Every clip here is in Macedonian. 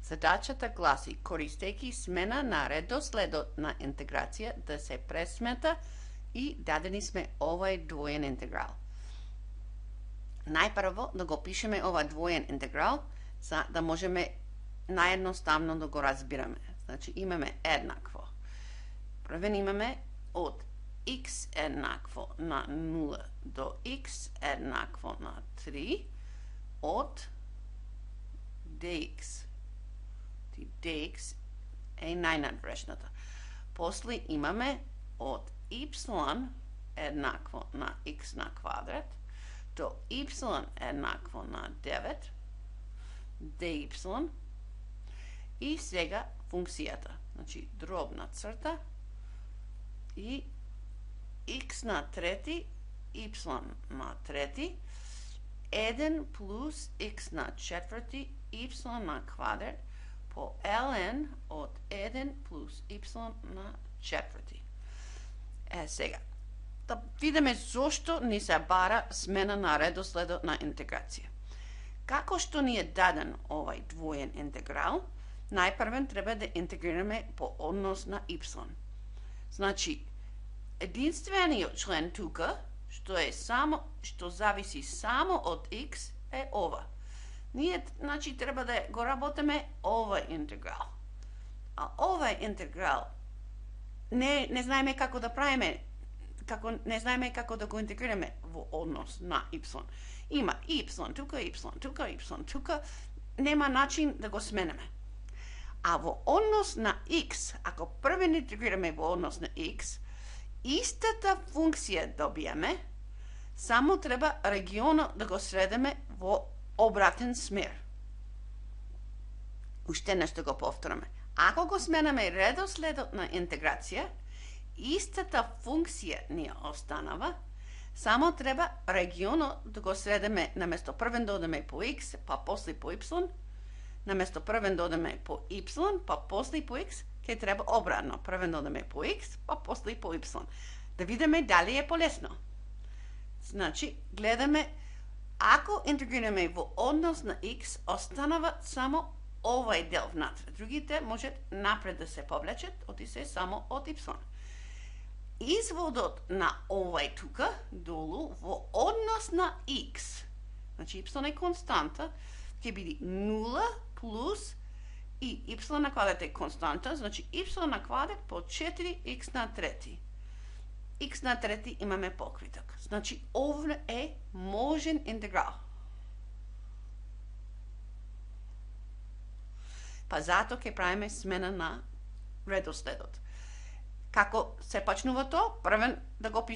Задачата гласи, користейки смена на редоследот на интеграција да се пресмета и дадени сме овај двоен интеграл. Најпрво да го пишеме ова двоен интеграл, за да можеме наједноставно да го разбираме. Значи имаме еднакво. Првен имаме од x еднакво на 0 до x еднакво на 3 од dx. Dx е најнадврешната. После имаме од y еднакво на x на квадрат до y еднакво на 9 dy и сега функцијата. Значи дробна црта и x на трети, y на трети, 1 плюс x на четврти, y на квадрат по ln од 1 плюс y на четврти. Сега, да видиме зошто ни се бара смена на редоследот на интеграција. Како што ни е даден овај двоен интеграл, најпрвен треба да интегрираме по однос на y. Значи, единствениот член тука, што зависи само од x, е ова. Ние, значи, треба да го работиме овај интеграл. А овај интеграл не знаеме како да правиме, не знаеме како да го интегрираме во однос на y. Има y тука, нема начин да го смениме. А во однос на x, ако првен интегрираме во однос на x, истата функција добиаме, само треба регионот да го средиме во обратен смер. Уште нешто го повтораме. Ако го сменаме редоследот на интеграција, истата функција ни останава, само треба регионот да го средиме, наместо првен да одеме по x, па после по y, наместо првен да одеме по y, па после по x, ќе треба обратно, првен да одеме по x, па после по y. Да видиме дали е полесно. Значи, гледаме, ако интегрираме во однос на x, останава само овај дел внатре. Другите можат напред да се повлечат, оти се само од y. Изводот на овај тука, долу, во однос на x, значи y е константа, ќе биде 0 плюс и y на квадрат е константа, значи y на квадрат по 4x на трети. X на трети имаме покриток. Значи, ова е можен интеграл. Па зато ќе правиме смена на редоследот. Како се почнува тоа? Првен да го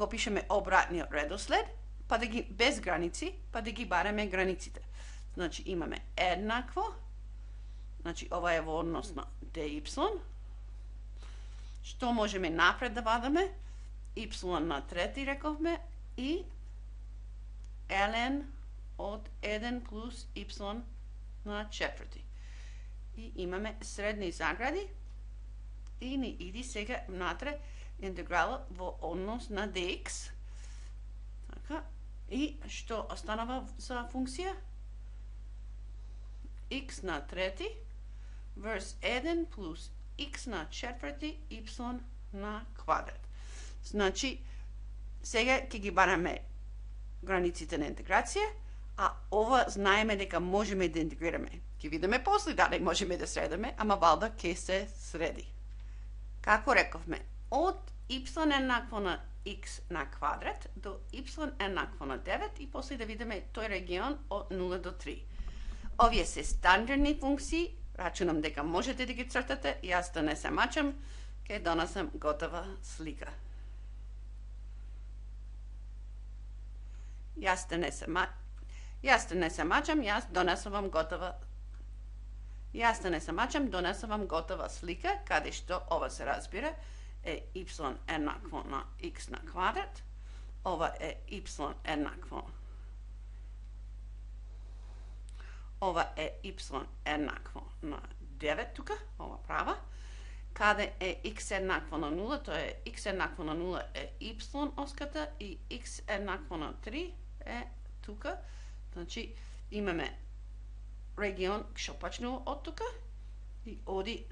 пишеме обратниот редослед, па да ги без граници, па да ги бараме границите. Значи имаме еднакво, значи ова е во однос на dy, што можеме напред да вадаме, y на трети рековме и ln од 1 плюс y на четврти. И имаме средни загради и ни иди сега внатре интегралот во однос на dx. Така, и што останава за функција? X на трети верс 1 плюс x на четврти y на квадрат. Значи, сега ќе ги бараме границите на интеграција, а ова знаеме дека можеме да интегрираме. Ќе видиме после дали можеме да средиме, ама валда ќе се среди. Како рековме, од y еднакво на x на квадрат до y еднакво на 9 и после да видиме тој регион од 0 до 3. Овие се стандардни функции, рачунам дека можете да ги цртате, јас да не се мачам, ќе донесам готова слика. Јас да не се мачам, донесувам готова слика, каде што ова се разбира е y еднакво на x на квадрат, ова е y еднакво на 9 тука, ова права, каде е x еднакво на 0, тоа е x еднакво на 0 е y оската и x еднакво на 3 е тука, Значи, имаме регион што почнува од тука и оди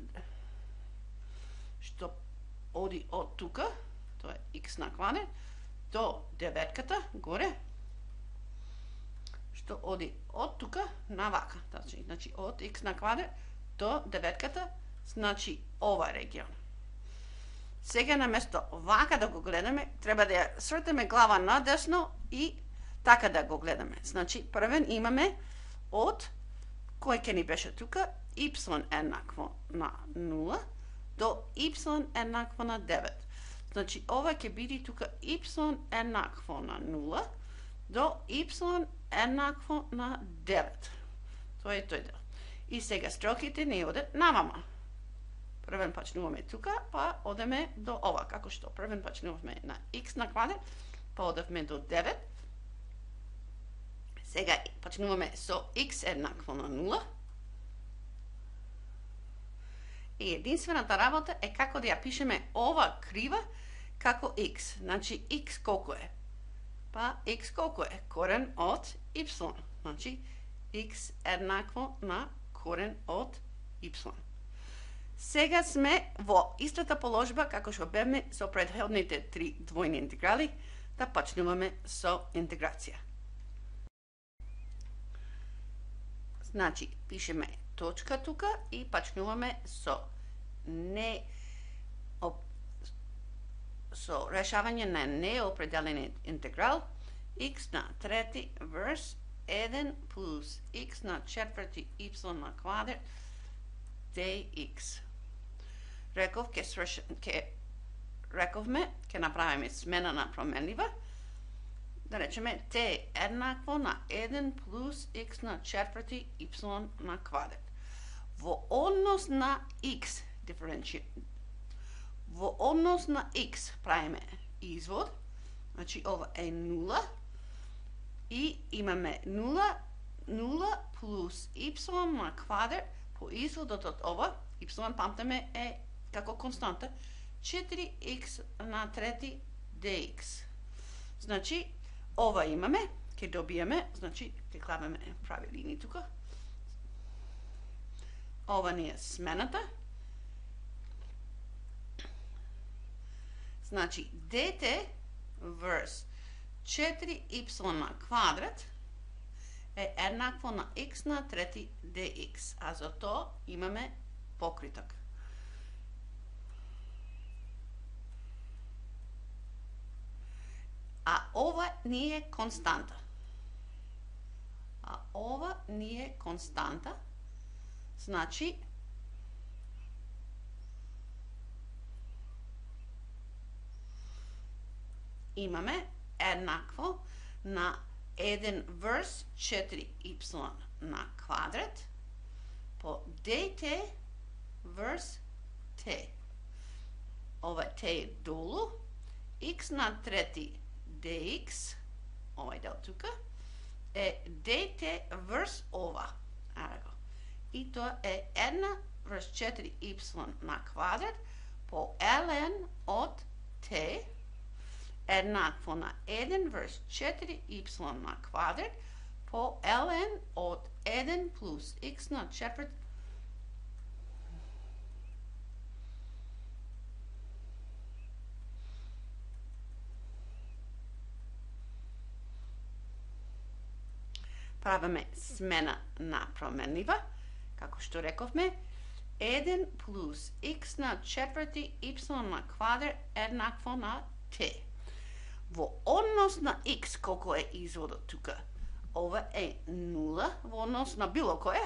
од тука, тоа е x на квадрат, до деветката горе, што оди од тука на вака. Значи, од x на квадрат до деветката, значи ова регион. Сега наместо вака да го гледаме, треба да ја свртеме глава надесно и така да го гледаме. Значи, првен имаме од кој ќе ни беше тука, y еднакво на 0 до y еднакво на 9. Значи, ова ќе биде тука y еднакво на 0 до y еднакво на 9. Тоа е тој дел. И сега стрелките не одат навама. Првен почнуваме тука, па одеме до ова. Како што првен почнуваме на x на квадрат, па одевме до 9. Сега почнуваме со x еднакво на 0. И единствената работа е како да ја пишеме ова крива како x. Значи, x колку е? Па, x колку е? Корен од y. Значи, x еднакво на корен од y. Сега сме во истата положба како што бевме со претходните три двојни интеграли, да почнуваме со интеграција. Значи, пишеме точка тука и почнуваме со решавање на неопределен интеграл x на трети врз 1 плюс x на четврти y на квадрат dx. Рековме, ќе направиме смена на променлива, да речеме t еднакво на 1 плюс x на четврти y на квадрат. Во однос на x, во однос на x правиме извод, значи ова е 0 и имаме 0 плюс y на квадрат по изводот од ова, y памтиме е како константа, 4x на трети dx. Значи, ова имаме, ќе добиеме, значи, ќе клаваме прави линии тука. Ова ни е смената. Значи, dt врз 4y на квадрат е еднакво на x на трети dx, а за тоа имаме покриток. А ова ни е константа. Значи, имаме еднакво на 1 врз 4y на квадрат по dt врз t. Ова t е долу, x на трети dx, овај дел тука, е dt врз ова. И тоа е 1 врз 4y на квадрат по ln од t еднакво на 1 врз 4y на квадрат по ln од 1 плюс x на четврт. Правиме смена на променлива, како што рековме, 1 плюс x на четврти y на квадрат еднакво на t. Во однос на x, колко е изводот тука? Ова е 0 во однос на било кое.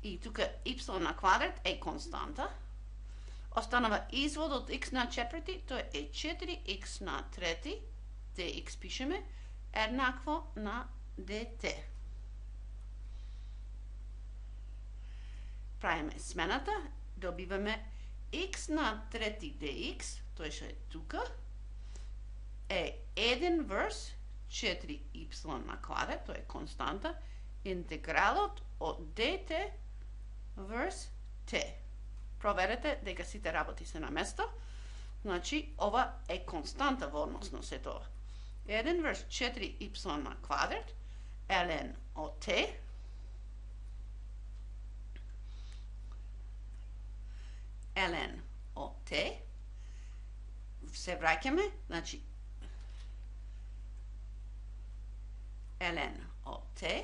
И тука y на квадрат е константа. Останава извод од x на четврти, тоа е 4x на трети, dx пишеме, еднакво на dt. Правиме смената, добиваме x на трети dx, тоа што е тука, е 1 врз 4y на квадрат, тоа е константа, интегралот од dt врз t. Проверете дека сите работи се на место. Значи, ова е константа во однос на се тоа. 1 врз 4y на квадрат ln od t ln od t. Се враќаме, значи ln od t,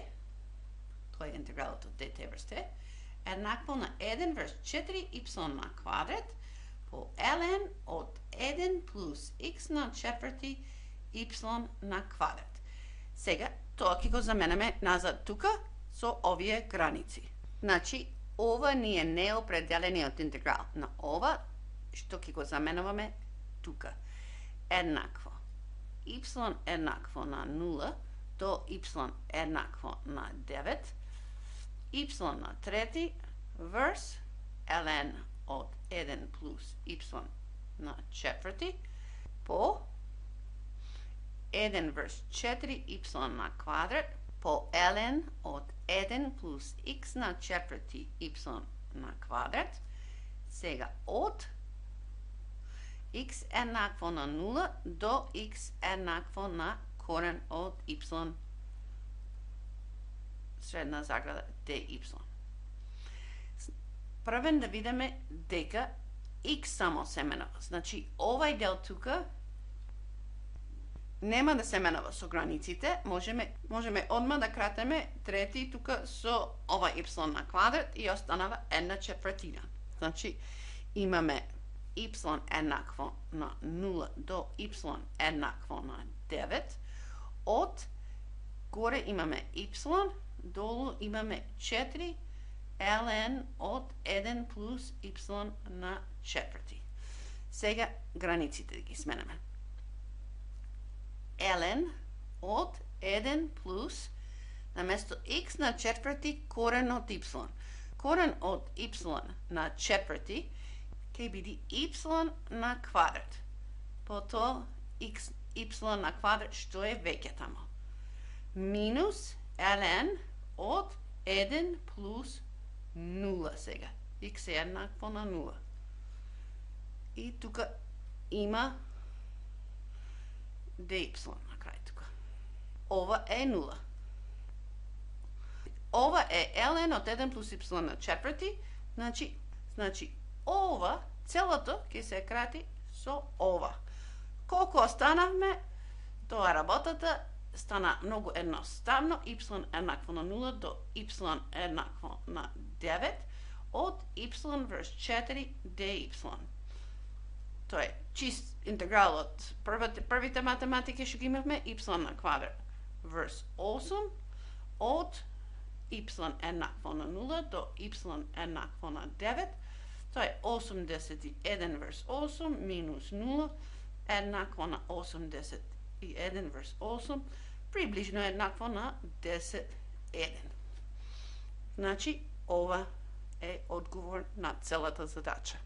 тоа е интегралот од dt врз t, еднакво на 1 врз 4y на квадрат по ln од 1 плюс x на четврти y на квадрат. Сега, тоа ќе го заменаме назад тука со овие граници. Значи, ова ни е неопределениот интеграл на ова, што ќе го заменуваме тука. Еднакво. Y еднакво на 0 до y еднакво на 9. Y на трети врз ln од 1 плюс y на четврти по 1 врз 4y на квадрат по ln од 1 плюс x на четврти y на квадрат. Сега од x еднакво на 0 до x еднакво на корен од y средна заграда dy. Првен да видиме дека x само се менува. Значи, овај дел тука нема да се менува со границите. Можеме одма да кратеме трети тука со ова y на квадрат и останава 1/4. Значи, имаме y еднакво на 0 до y еднакво на 9. Од горе имаме y, долу имаме 4 ln од 1 плюс y на четврти. Сега границите да ги сменаме. ln од 1 плюс наместо x на четврти корен од y. Корен од y на четврти ќе биде y на квадрат. Потоа y на квадрат што е веќе тамо. Минус ln од 1 плюс 0 сега. X е еднакво на 0. И тука има dy на крај тука. Ова е 0. Ова е ln од 1 плюс y на четврти, значи ова, целото ќе се крати со ова. Колку останавме, тоа работата стана многу едноставно. Y еднакво на 0 до y еднакво на 9 од y врз 4 dy. Тоа е чист интеграл од првите математики што ги имавме, y на квадрат врз 8 од y еднакво на 0 до y еднакво на 9. Тоа е 81 врз 8 минус 0 еднакво на 81 врз 8, приближно еднакво на 10,1. Значи, ова е одговор на целата задача.